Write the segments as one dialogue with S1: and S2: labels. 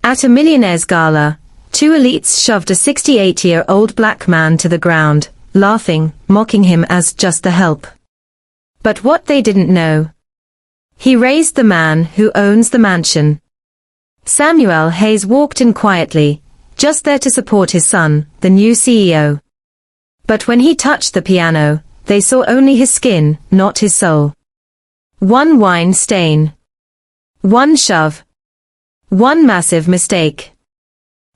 S1: At a millionaire's gala, two elites shoved a 68-year-old black man to the ground, laughing, mocking him as just the help. But what they didn't know. He raised the man who owns the mansion. Samuel Hayes walked in quietly, just there to support his son, the new CEO. But when he touched the piano, they saw only his skin, not his soul. One wine stain. One shove. One massive mistake.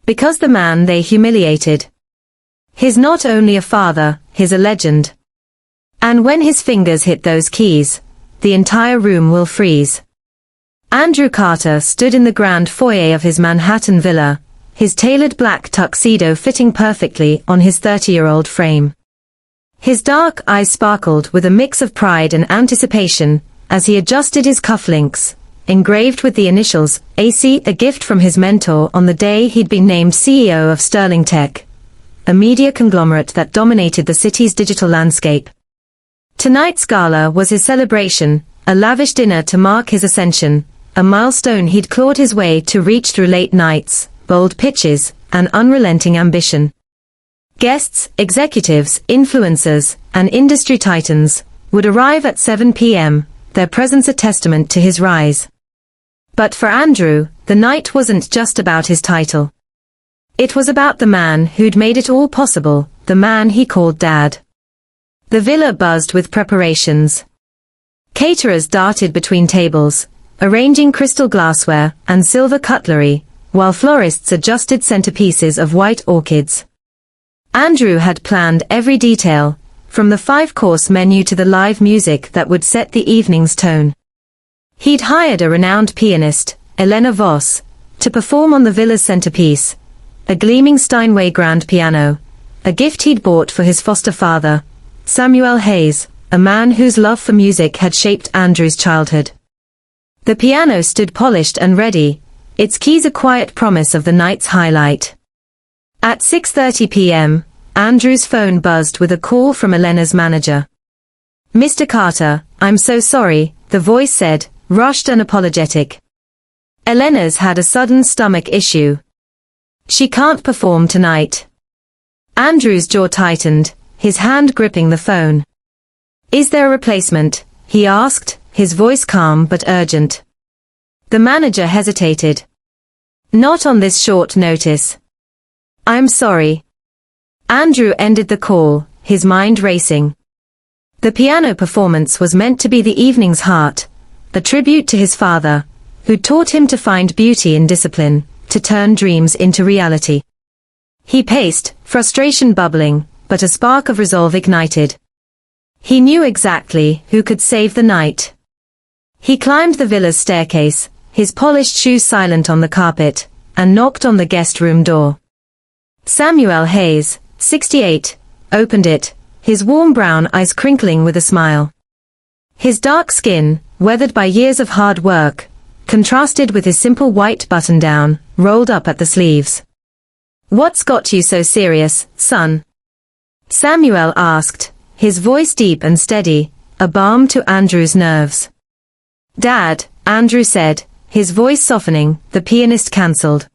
S1: Because the man they humiliated. He's not only a father, he's a legend. And when his fingers hit those keys, the entire room will freeze. Andrew Carter stood in the grand foyer of his Manhattan villa, his tailored black tuxedo fitting perfectly on his 30-year-old frame. His dark eyes sparkled with a mix of pride and anticipation as he adjusted his cufflinks, engraved with the initials, AC, a gift from his mentor on the day he'd been named CEO of Sterling Tech, a media conglomerate that dominated the city's digital landscape. Tonight's gala was his celebration, a lavish dinner to mark his ascension, a milestone he'd clawed his way to reach through late nights, bold pitches, and unrelenting ambition. Guests, executives, influencers, and industry titans would arrive at 7 p.m., their presence a testament to his rise. But for Andrew, the night wasn't just about his title. It was about the man who'd made it all possible, the man he called Dad. The villa buzzed with preparations. Caterers darted between tables, arranging crystal glassware and silver cutlery, while florists adjusted centerpieces of white orchids. Andrew had planned every detail, from the 5-course menu to the live music that would set the evening's tone. He'd hired a renowned pianist, Elena Voss, to perform on the villa's centerpiece, a gleaming Steinway grand piano, a gift he'd bought for his foster father, Samuel Hayes, a man whose love for music had shaped Andrew's childhood. The piano stood polished and ready, its keys a quiet promise of the night's highlight. At 6:30 p.m., Andrew's phone buzzed with a call from Elena's manager. "Mr. Carter, I'm so sorry," the voice said, rushed and apologetic. "Elena's had a sudden stomach issue. She can't perform tonight." Andrew's jaw tightened, his hand gripping the phone. "Is there a replacement?" he asked, his voice calm but urgent. The manager hesitated. "Not on this short notice." "I'm sorry." Andrew ended the call, his mind racing. The piano performance was meant to be the evening's heart, a tribute to his father, who taught him to find beauty in discipline, to turn dreams into reality. He paced, frustration bubbling, but a spark of resolve ignited. He knew exactly who could save the night. He climbed the villa's staircase, his polished shoes silent on the carpet, and knocked on the guest room door. Samuel Hayes, 68, opened it, his warm brown eyes crinkling with a smile. His dark skin, weathered by years of hard work, contrasted with his simple white button-down, rolled up at the sleeves. "What's got you so serious, son?" Samuel asked, his voice deep and steady, a balm to Andrew's nerves. "Dad," Andrew said, his voice softening, the pianist cancelled.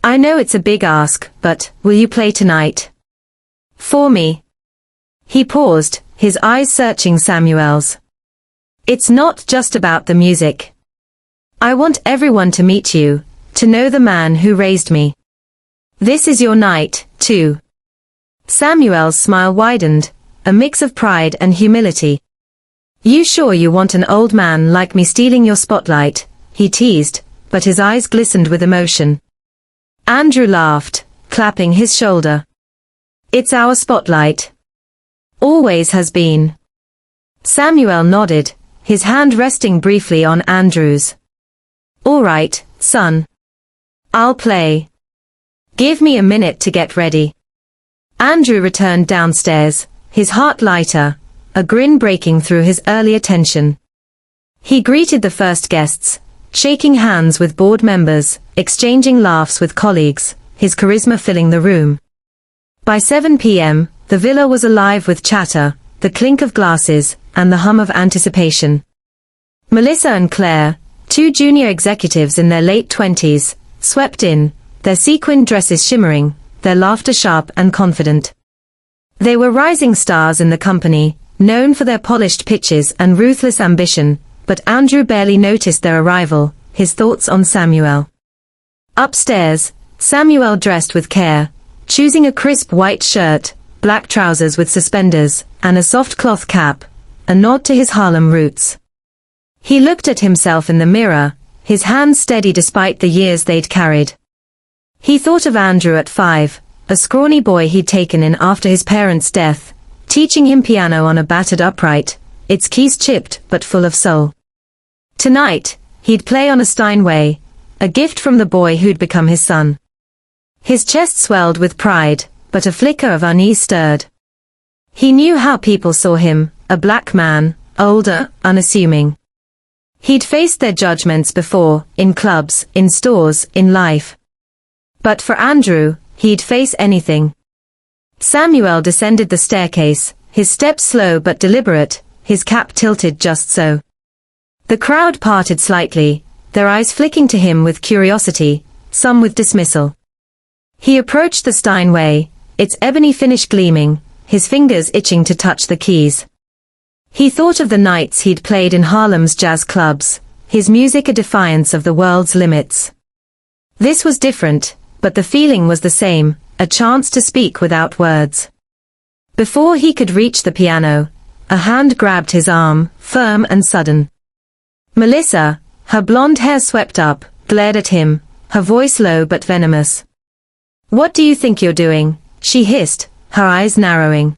S1: "I know it's a big ask, but will you play tonight? For me?" He paused, his eyes searching Samuel's. "It's not just about the music. I want everyone to meet you, to know the man who raised me. This is your night, too." Samuel's smile widened, a mix of pride and humility. "You sure you want an old man like me stealing your spotlight?" he teased, but his eyes glistened with emotion. Andrew laughed, clapping his shoulder. "It's our spotlight. Always has been." Samuel nodded, his hand resting briefly on Andrew's. "All right, son. I'll play. Give me a minute to get ready." Andrew returned downstairs, his heart lighter, a grin breaking through his earlier tension. He greeted the first guests, shaking hands with board members, exchanging laughs with colleagues, his charisma filling the room. By 7 p.m., the villa was alive with chatter, the clink of glasses, and the hum of anticipation. Melissa and Claire, two junior executives in their late 20s, swept in, their sequined dresses shimmering, their laughter sharp and confident. They were rising stars in the company, known for their polished pitches and ruthless ambition, but Andrew barely noticed their arrival, his thoughts on Samuel. Upstairs, Samuel dressed with care, choosing a crisp white shirt, black trousers with suspenders, and a soft cloth cap, a nod to his Harlem roots. He looked at himself in the mirror, his hands steady despite the years they'd carried. He thought of Andrew at 5, a scrawny boy he'd taken in after his parents' death, teaching him piano on a battered upright, its keys chipped but full of soul. Tonight, he'd play on a Steinway, a gift from the boy who'd become his son. His chest swelled with pride, but a flicker of unease stirred. He knew how people saw him, a black man, older, unassuming. He'd faced their judgments before, in clubs, in stores, in life. But for Andrew, he'd face anything. Samuel descended the staircase, his steps slow but deliberate, his cap tilted just so. The crowd parted slightly, their eyes flicking to him with curiosity, some with dismissal. He approached the Steinway, its ebony finish gleaming, his fingers itching to touch the keys. He thought of the nights he'd played in Harlem's jazz clubs, his music a defiance of the world's limits. This was different, but the feeling was the same, a chance to speak without words. Before he could reach the piano, a hand grabbed his arm, firm and sudden. Melissa, her blonde hair swept up, glared at him, her voice low but venomous. "What do you think you're doing?" she hissed, her eyes narrowing.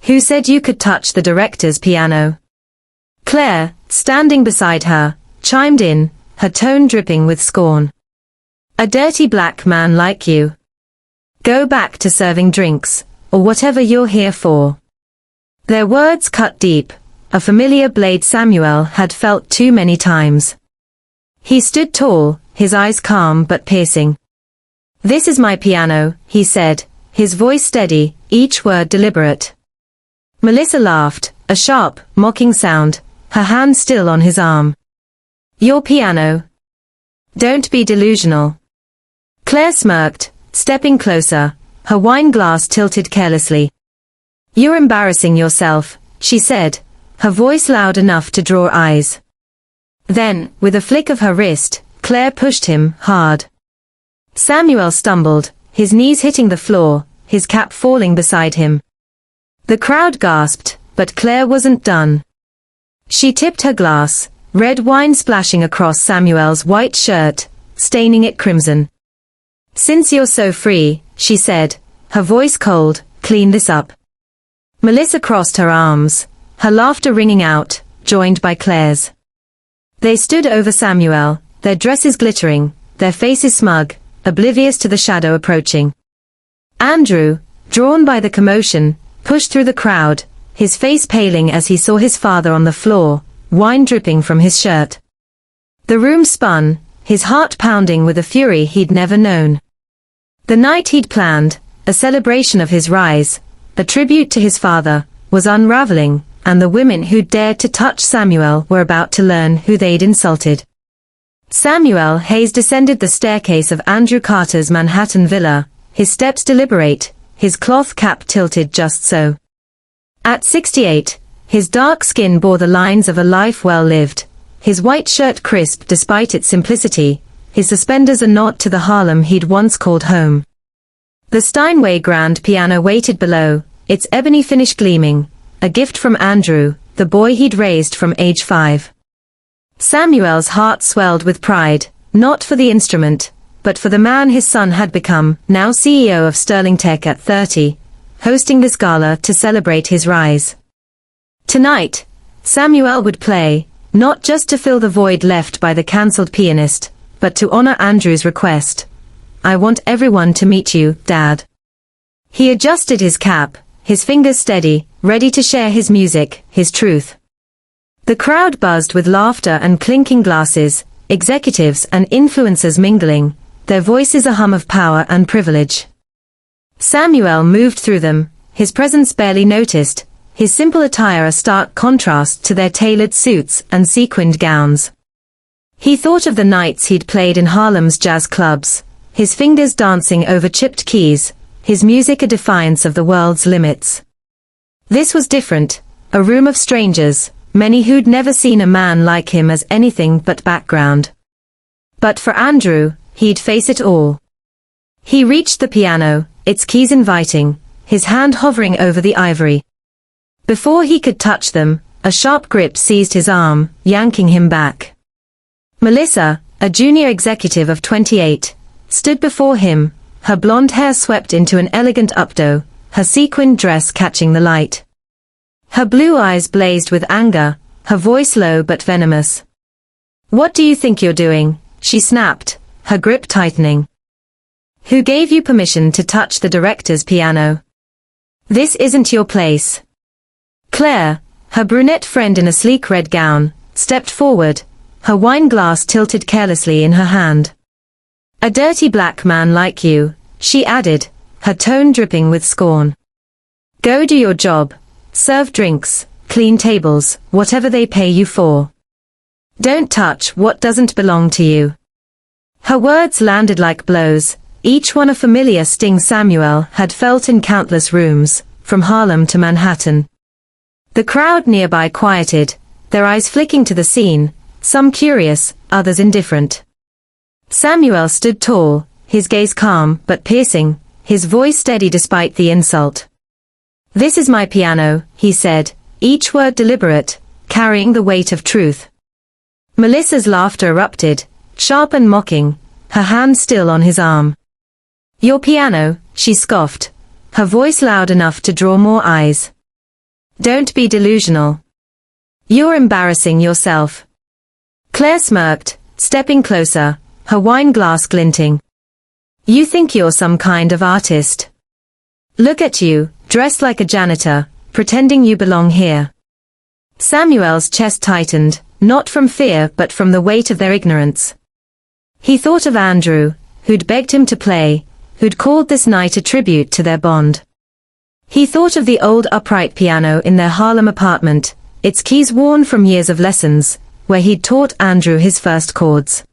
S1: "Who said you could touch the director's piano?" Claire, standing beside her, chimed in, her tone dripping with scorn. "A dirty black man like you. Go back to serving drinks, or whatever you're here for." Their words cut deep, a familiar blade Samuel had felt too many times. He stood tall, his eyes calm but piercing. "This is my piano," he said, his voice steady, each word deliberate. Melissa laughed, a sharp, mocking sound, her hand still on his arm. "Your piano? Don't be delusional." Claire smirked, stepping closer, her wine glass tilted carelessly. "You're embarrassing yourself," she said, her voice loud enough to draw eyes. Then, with a flick of her wrist, Claire pushed him, hard. Samuel stumbled, his knees hitting the floor, his cap falling beside him. The crowd gasped, but Claire wasn't done. She tipped her glass, red wine splashing across Samuel's white shirt, staining it crimson. "Since you're so free," she said, her voice cold, "clean this up." Melissa crossed her arms, her laughter ringing out, joined by Claire's. They stood over Samuel, their dresses glittering, their faces smug, oblivious to the shadow approaching. Andrew, drawn by the commotion, pushed through the crowd, his face paling as he saw his father on the floor, wine dripping from his shirt. The room spun, his heart pounding with a fury he'd never known. The night he'd planned, a celebration of his rise, a tribute to his father, was unraveling, and the women who'd dared to touch Samuel were about to learn who they'd insulted. Samuel Hayes descended the staircase of Andrew Carter's Manhattan villa, his steps deliberate, his cloth cap tilted just so. At 68, his dark skin bore the lines of a life well lived, his white shirt crisp despite its simplicity, his suspenders a nod to the Harlem he'd once called home. The Steinway grand piano waited below, its ebony finish gleaming, a gift from Andrew, the boy he'd raised from age 5. Samuel's heart swelled with pride, not for the instrument, but for the man his son had become, now CEO of Sterling Tech at 30, hosting this gala to celebrate his rise. Tonight, Samuel would play, not just to fill the void left by the cancelled pianist, but to honor Andrew's request. "I want everyone to meet you, Dad." He adjusted his cap, his fingers steady, ready to share his music, his truth. The crowd buzzed with laughter and clinking glasses, executives and influencers mingling, their voices a hum of power and privilege. Samuel moved through them, his presence barely noticed, his simple attire a stark contrast to their tailored suits and sequined gowns. He thought of the nights he'd played in Harlem's jazz clubs, his fingers dancing over chipped keys, his music a defiance of the world's limits. This was different, a room of strangers, many who'd never seen a man like him as anything but background. But for Andrew, he'd face it all. He reached the piano, its keys inviting, his hand hovering over the ivory. Before he could touch them, a sharp grip seized his arm, yanking him back. Melissa, a junior executive of 28, stood before him, her blonde hair swept into an elegant updo, her sequined dress catching the light. Her blue eyes blazed with anger, her voice low but venomous. "What do you think you're doing?" she snapped, her grip tightening. "Who gave you permission to touch the director's piano? This isn't your place." Claire, her brunette friend in a sleek red gown, stepped forward, her wine glass tilted carelessly in her hand. "A dirty black man like you," she added, her tone dripping with scorn. "Go do your job, serve drinks, clean tables, whatever they pay you for. Don't touch what doesn't belong to you." Her words landed like blows, each one a familiar sting Samuel had felt in countless rooms, from Harlem to Manhattan. The crowd nearby quieted, their eyes flicking to the scene, some curious, others indifferent. Samuel stood tall, his gaze calm but piercing, his voice steady despite the insult. "This is my piano," he said, each word deliberate, carrying the weight of truth. Melissa's laughter erupted, sharp and mocking, her hand still on his arm. "Your piano," she scoffed, her voice loud enough to draw more eyes. "Don't be delusional. You're embarrassing yourself." Claire smirked, stepping closer, her wine glass glinting. "You think you're some kind of artist? Look at you, dressed like a janitor, pretending you belong here." Samuel's chest tightened, not from fear but from the weight of their ignorance. He thought of Andrew, who'd begged him to play, who'd called this night a tribute to their bond. He thought of the old upright piano in their Harlem apartment, its keys worn from years of lessons, where he'd taught Andrew his first chords.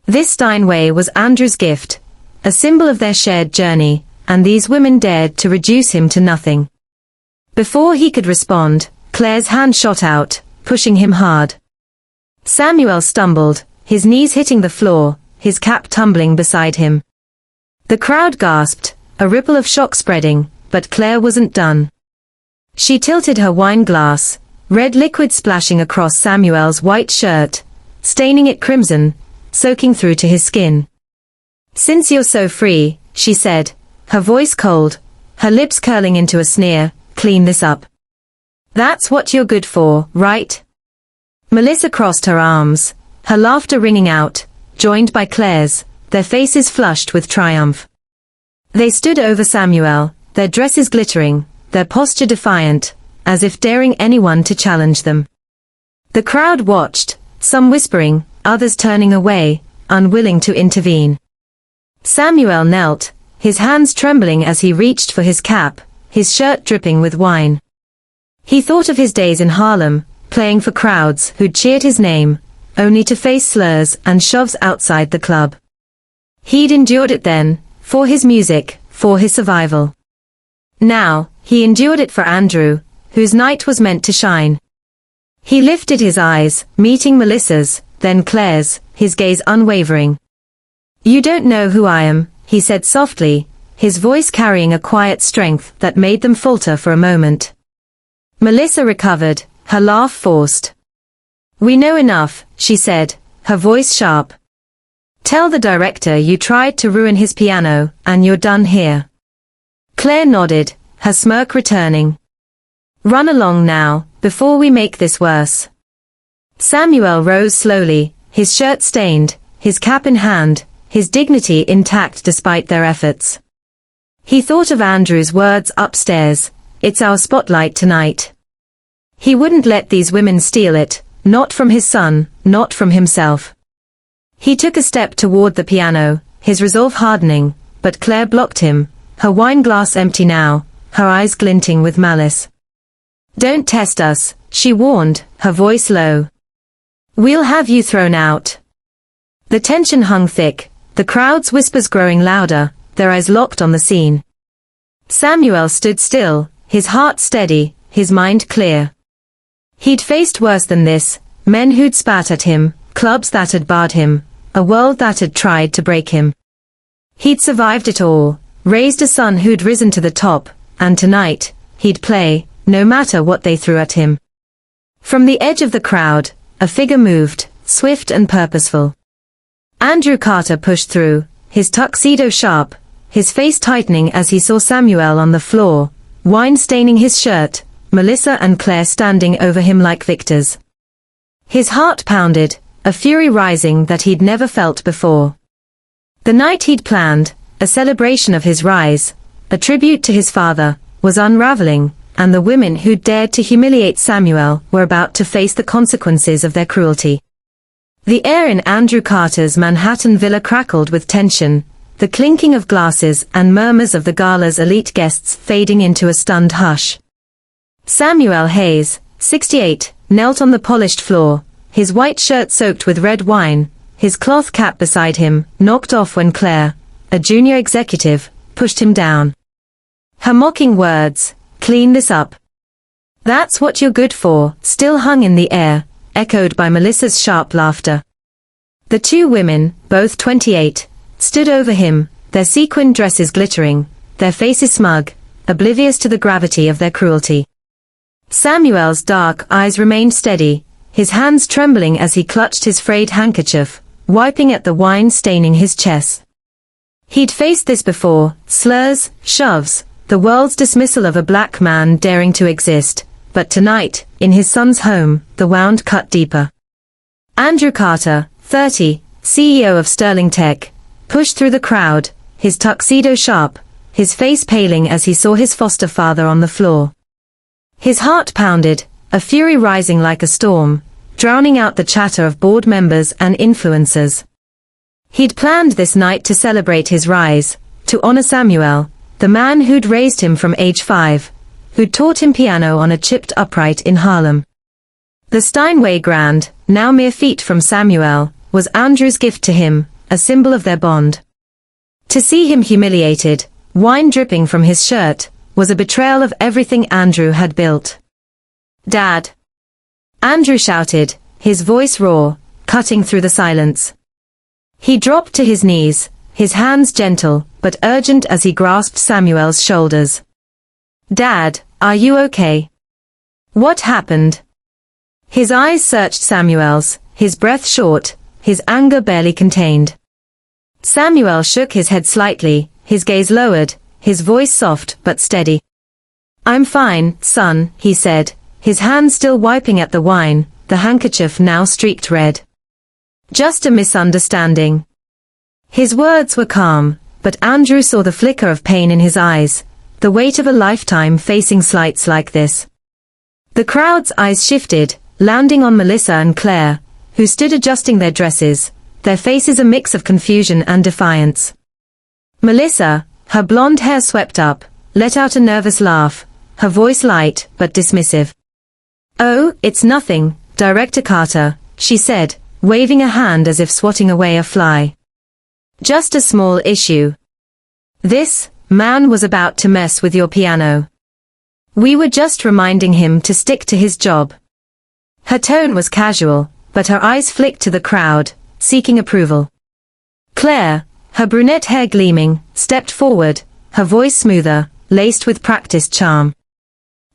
S1: This Steinway was Andrew's gift, a symbol of their shared journey, and these women dared to reduce him to nothing. Before he could respond, Claire's hand shot out, pushing him hard. Samuel stumbled, his knees hitting the floor, his cap tumbling beside him. The crowd gasped, a ripple of shock spreading, but Claire wasn't done. She tilted her wine glass, red liquid splashing across Samuel's white shirt, staining it crimson, soaking through to his skin. "Since you're so free," she said, her voice cold, her lips curling into a sneer, "clean this up. That's what you're good for, right?" Melissa crossed her arms, her laughter ringing out, joined by Claire's, their faces flushed with triumph. They stood over Samuel, their dresses glittering, their posture defiant, as if daring anyone to challenge them. The crowd watched, some whispering, others turning away, unwilling to intervene. Samuel knelt, his hands trembling as he reached for his cap, his shirt dripping with wine. He thought of his days in Harlem, playing for crowds who'd cheered his name, only to face slurs and shoves outside the club. He'd endured it then, for his music, for his survival. Now, he endured it for Andrew, whose night was meant to shine. He lifted his eyes, meeting Melissa's, then Claire's, his gaze unwavering. "You don't know who I am," he said softly, his voice carrying a quiet strength that made them falter for a moment. Melissa recovered, her laugh forced. "We know enough," she said, her voice sharp. "Tell the director you tried to ruin his piano, and you're done here." Claire nodded, her smirk returning. "Run along now, before we make this worse." Samuel rose slowly, his shirt stained, his cap in hand, his dignity intact despite their efforts. He thought of Andrew's words upstairs, "It's our spotlight tonight." He wouldn't let these women steal it, not from his son, not from himself. He took a step toward the piano, his resolve hardening, but Claire blocked him, her wine glass empty now, her eyes glinting with malice. "Don't test us," she warned, her voice low. "We'll have you thrown out." The tension hung thick, the crowd's whispers growing louder, their eyes locked on the scene. Samuel stood still, his heart steady, his mind clear. He'd faced worse than this, men who'd spat at him, clubs that had barred him, a world that had tried to break him. He'd survived it all, raised a son who'd risen to the top, and tonight, he'd play, no matter what they threw at him. From the edge of the crowd, a figure moved, swift and purposeful. Andrew Carter pushed through, his tuxedo sharp, his face tightening as he saw Samuel on the floor, wine staining his shirt, Melissa and Claire standing over him like victors. His heart pounded, a fury rising that he'd never felt before. The night he'd planned, a celebration of his rise, a tribute to his father, was unraveling, and the women who'd dared to humiliate Samuel were about to face the consequences of their cruelty. The air in Andrew Carter's Manhattan villa crackled with tension, the clinking of glasses and murmurs of the gala's elite guests fading into a stunned hush. Samuel Hayes, 68, knelt on the polished floor, his white shirt soaked with red wine, his cloth cap beside him, knocked off when Claire, a junior executive, pushed him down. Her mocking words, "Clean this up. That's what you're good for," still hung in the air, echoed by Melissa's sharp laughter. The two women, both 28, stood over him, their sequined dresses glittering, their faces smug, oblivious to the gravity of their cruelty. Samuel's dark eyes remained steady, his hands trembling as he clutched his frayed handkerchief, wiping at the wine staining his chest. He'd faced this before, slurs, shoves, the world's dismissal of a black man daring to exist, but tonight, in his son's home, the wound cut deeper. Andrew Carter, 30, CEO of Sterling Tech, pushed through the crowd, his tuxedo sharp, his face paling as he saw his foster father on the floor. His heart pounded, a fury rising like a storm, drowning out the chatter of board members and influencers. He'd planned this night to celebrate his rise, to honor Samuel, the man who'd raised him from age 5, who'd taught him piano on a chipped upright in Harlem. The Steinway Grand, now mere feet from Samuel, was Andrew's gift to him, a symbol of their bond. To see him humiliated, wine dripping from his shirt, was a betrayal of everything Andrew had built. "Dad!" Andrew shouted, his voice raw, cutting through the silence. He dropped to his knees, his hands gentle, but urgent as he grasped Samuel's shoulders. "Dad, are you okay? What happened?" His eyes searched Samuel's, his breath short, his anger barely contained. Samuel shook his head slightly, his gaze lowered, his voice soft but steady. "I'm fine, son," he said, his hand still wiping at the wine, the handkerchief now streaked red. "Just a misunderstanding." His words were calm, but Andrew saw the flicker of pain in his eyes, the weight of a lifetime facing slights like this. The crowd's eyes shifted, landing on Melissa and Claire, who stood adjusting their dresses, their faces a mix of confusion and defiance. Melissa, her blonde hair swept up, let out a nervous laugh, her voice light but dismissive. "Oh, it's nothing, Director Carter," she said, waving a hand as if swatting away a fly. "Just a small issue. This man was about to mess with your piano. We were just reminding him to stick to his job." Her tone was casual, but her eyes flicked to the crowd, seeking approval. Claire, her brunette hair gleaming, stepped forward, her voice smoother, laced with practiced charm.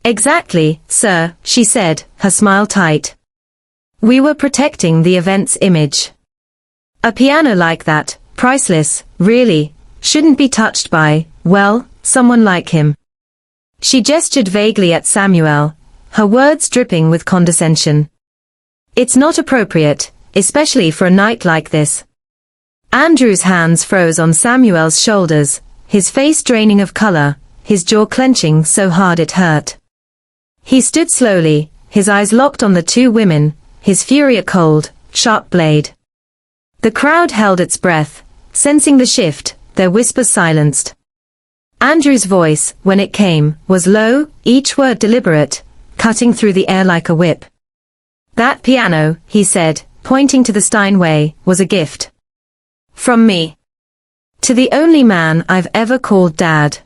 S1: "Exactly, sir," she said, her smile tight. "We were protecting the event's image. A piano like that, priceless, really, shouldn't be touched by, well, someone like him." She gestured vaguely at Samuel, her words dripping with condescension. "It's not appropriate, especially for a night like this." Andrew's hands froze on Samuel's shoulders, his face draining of color, his jaw clenching so hard it hurt. He stood slowly, his eyes locked on the two women, his fury a cold, sharp blade. The crowd held its breath, sensing the shift, their whispers silenced. Andrew's voice, when it came, was low, each word deliberate, cutting through the air like a whip. "That piano," he said, pointing to the Steinway, "was a gift. From me. To the only man I've ever called Dad.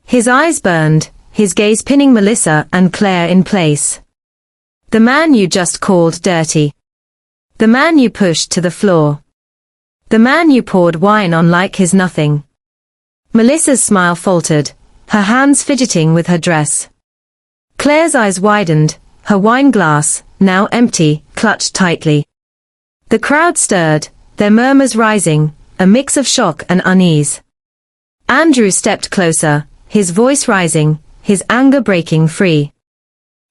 S1: His eyes burned, his gaze pinning Melissa and Claire in place. The man you just called dirty. The man you pushed to the floor. The man you poured wine on like his nothing. Melissa's smile faltered, her hands fidgeting with her dress. Claire's eyes widened, her wine glass, now empty, clutched tightly. The crowd stirred, their murmurs rising, a mix of shock and unease. Andrew stepped closer, his voice rising, his anger breaking free.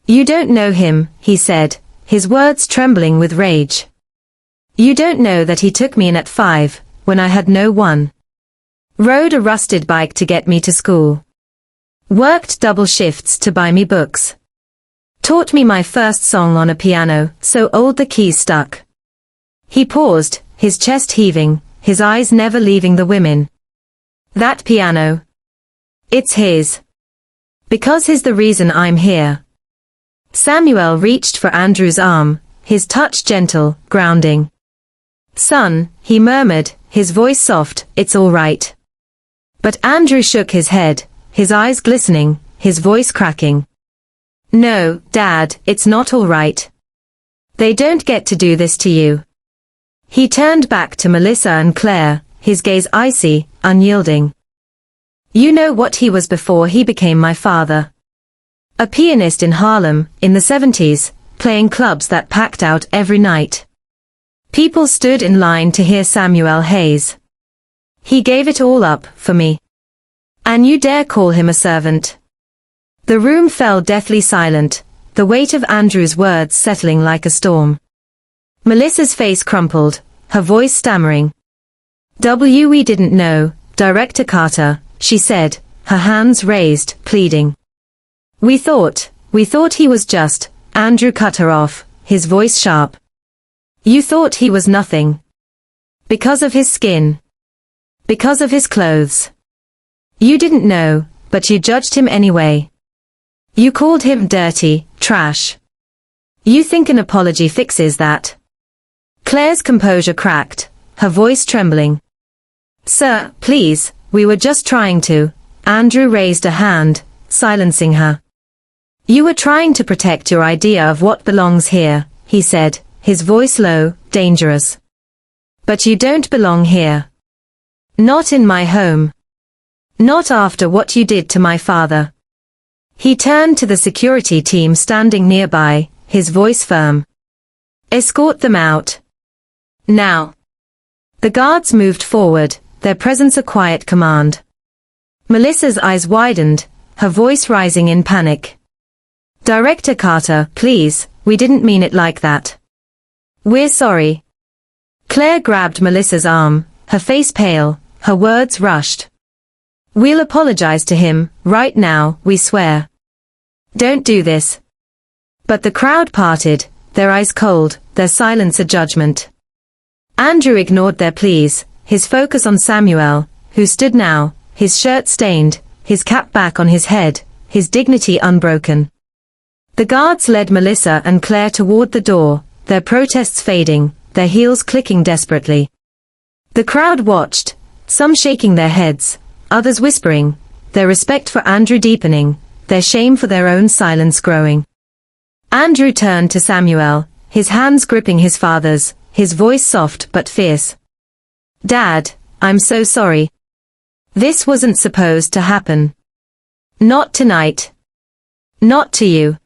S1: You don't know him, he said, his words trembling with rage. You don't know that he took me in at 5, when I had no one. Rode a rusted bike to get me to school. Worked double shifts to buy me books. Taught me my first song on a piano, so old the keys stuck. He paused, his chest heaving, his eyes never leaving the women. That piano. It's his. Because he's the reason I'm here. Samuel reached for Andrew's arm, his touch gentle, grounding. Son, he murmured, his voice soft, it's all right. But Andrew shook his head, his eyes glistening, his voice cracking. No, Dad, it's not all right. They don't get to do this to you. He turned back to Melissa and Claire, his gaze icy, unyielding. You know what he was before he became my father. A pianist in Harlem, in the 70s, playing clubs that packed out every night. People stood in line to hear Samuel Hayes. He gave it all up, for me. And you dare call him a servant? The room fell deathly silent, the weight of Andrew's words settling like a storm. Melissa's face crumpled, her voice stammering. We didn't know, Director Carter, she said, her hands raised, pleading. We thought he was just, Andrew cut her off, his voice sharp. You thought he was nothing. Because of his skin. Because of his clothes. You didn't know, but you judged him anyway. You called him dirty, trash. You think an apology fixes that? Claire's composure cracked, her voice trembling. Sir, please, we were just trying to. Andrew raised a hand, silencing her. You were trying to protect your idea of what belongs here, he said, his voice low, dangerous. But you don't belong here. Not in my home. Not after what you did to my father. He turned to the security team standing nearby, his voice firm. Escort them out. Now. The guards moved forward, their presence a quiet command. Melissa's eyes widened, her voice rising in panic. Director Carter, please, we didn't mean it like that. We're sorry. Claire grabbed Melissa's arm, her face pale, her words rushed. We'll apologize to him, right now, we swear. Don't do this. But the crowd parted, their eyes cold, their silence a judgment. Andrew ignored their pleas, his focus on Samuel, who stood now, his shirt stained, his cap back on his head, his dignity unbroken. The guards led Melissa and Claire toward the door, their protests fading, their heels clicking desperately. The crowd watched, some shaking their heads, others whispering, their respect for Andrew deepening, their shame for their own silence growing. Andrew turned to Samuel, his hands gripping his father's, his voice soft but fierce. Dad, I'm so sorry. This wasn't supposed to happen. Not tonight. Not to you.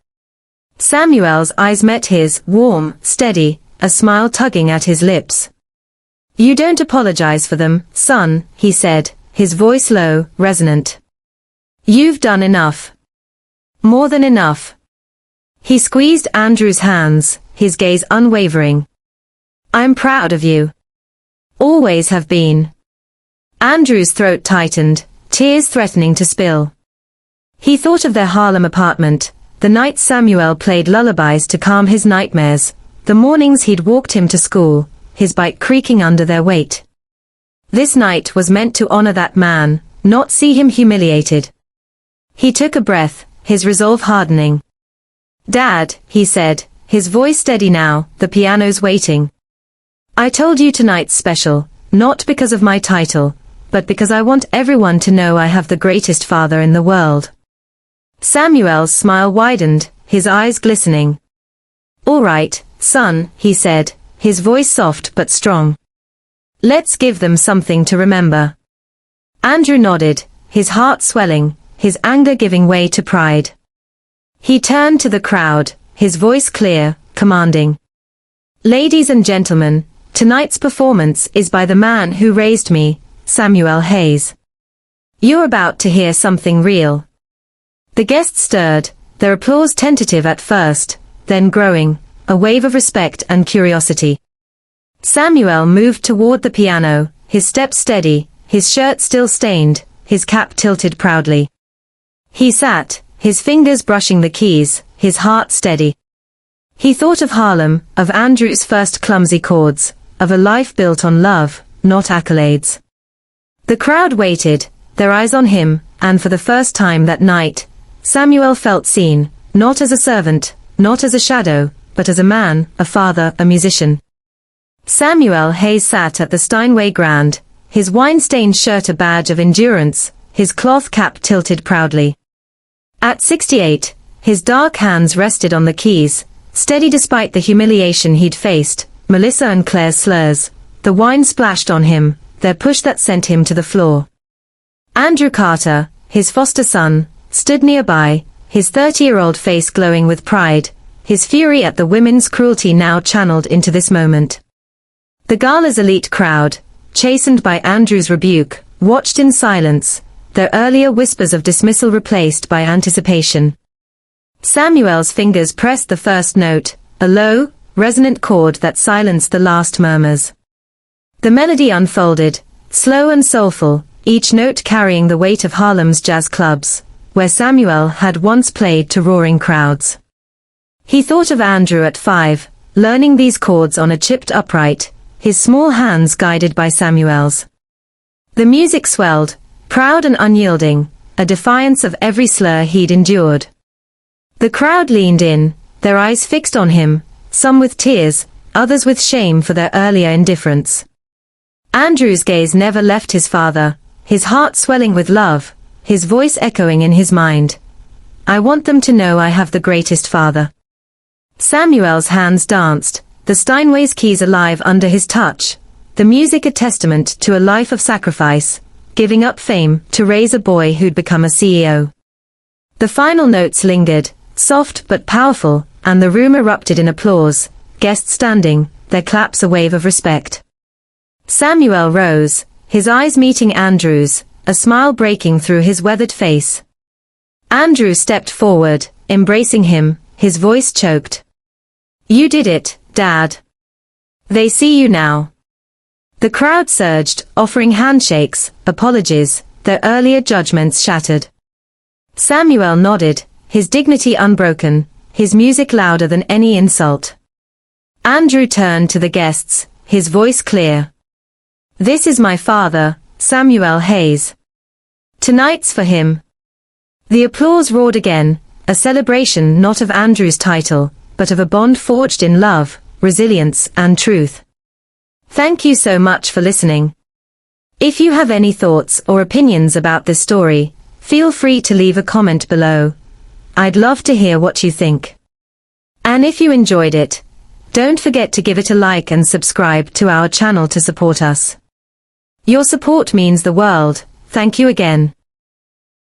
S1: Samuel's eyes met his, warm, steady, a smile tugging at his lips. You don't apologize for them, son, he said, his voice low, resonant. You've done enough. More than enough. He squeezed Andrew's hands, his gaze unwavering. I'm proud of you. Always have been. Andrew's throat tightened, tears threatening to spill. He thought of their Harlem apartment, the nights Samuel played lullabies to calm his nightmares, the mornings he'd walked him to school, his bike creaking under their weight. This night was meant to honor that man, not see him humiliated. He took a breath, his resolve hardening. Dad, he said, his voice steady now, the piano's waiting. I told you tonight's special, not because of my title, but because I want everyone to know I have the greatest father in the world." Samuel's smile widened, his eyes glistening. "All right, son," he said, his voice soft but strong. "Let's give them something to remember." Andrew nodded, his heart swelling, his anger giving way to pride. He turned to the crowd, his voice clear, commanding. "Ladies and gentlemen, tonight's performance is by the man who raised me, Samuel Hayes. You're about to hear something real." The guests stirred, their applause tentative at first, then growing, a wave of respect and curiosity. Samuel moved toward the piano, his steps steady, his shirt still stained, his cap tilted proudly. He sat, his fingers brushing the keys, his heart steady. He thought of Harlem, of Andrew's first clumsy chords, of a life built on love, not accolades. The crowd waited, their eyes on him, and for the first time that night, Samuel felt seen, not as a servant, not as a shadow, but as a man, a father, a musician. Samuel Hayes sat at the Steinway Grand, his wine-stained shirt a badge of endurance, his cloth cap tilted proudly. At 68, his dark hands rested on the keys, steady despite the humiliation he'd faced, Melissa and Claire's slurs. The wine splashed on him, their push that sent him to the floor. Andrew Carter, his foster son, stood nearby, his 30-year-old face glowing with pride, his fury at the women's cruelty now channeled into this moment. The gala's elite crowd, chastened by Andrew's rebuke, watched in silence, their earlier whispers of dismissal replaced by anticipation. Samuel's fingers pressed the first note, a low, resonant chord that silenced the last murmurs. The melody unfolded, slow and soulful, each note carrying the weight of Harlem's jazz clubs, where Samuel had once played to roaring crowds. He thought of Andrew at 5, learning these chords on a chipped upright, his small hands guided by Samuel's. The music swelled, proud and unyielding, a defiance of every slur he'd endured. The crowd leaned in, their eyes fixed on him, some with tears, others with shame for their earlier indifference. Andrew's gaze never left his father, his heart swelling with love, his voice echoing in his mind. "I want them to know I have the greatest father." Samuel's hands danced, the Steinway's keys alive under his touch, the music a testament to a life of sacrifice, giving up fame to raise a boy who'd become a CEO. The final notes lingered, soft but powerful, and the room erupted in applause, guests standing, their claps a wave of respect. Samuel rose, his eyes meeting Andrew's, a smile breaking through his weathered face. Andrew stepped forward, embracing him, his voice choked. "You did it, Dad. They see you now." The crowd surged, offering handshakes, apologies, their earlier judgments shattered. Samuel nodded, his dignity unbroken, his music louder than any insult. Andrew turned to the guests, his voice clear. "This is my father, Samuel Hayes. Tonight's for him." The applause roared again, a celebration not of Andrew's title, but of a bond forged in love, resilience, and truth. Thank you so much for listening. If you have any thoughts or opinions about this story, feel free to leave a comment below. I'd love to hear what you think. And if you enjoyed it, don't forget to give it a like and subscribe to our channel to support us. Your support means the world. Thank you again.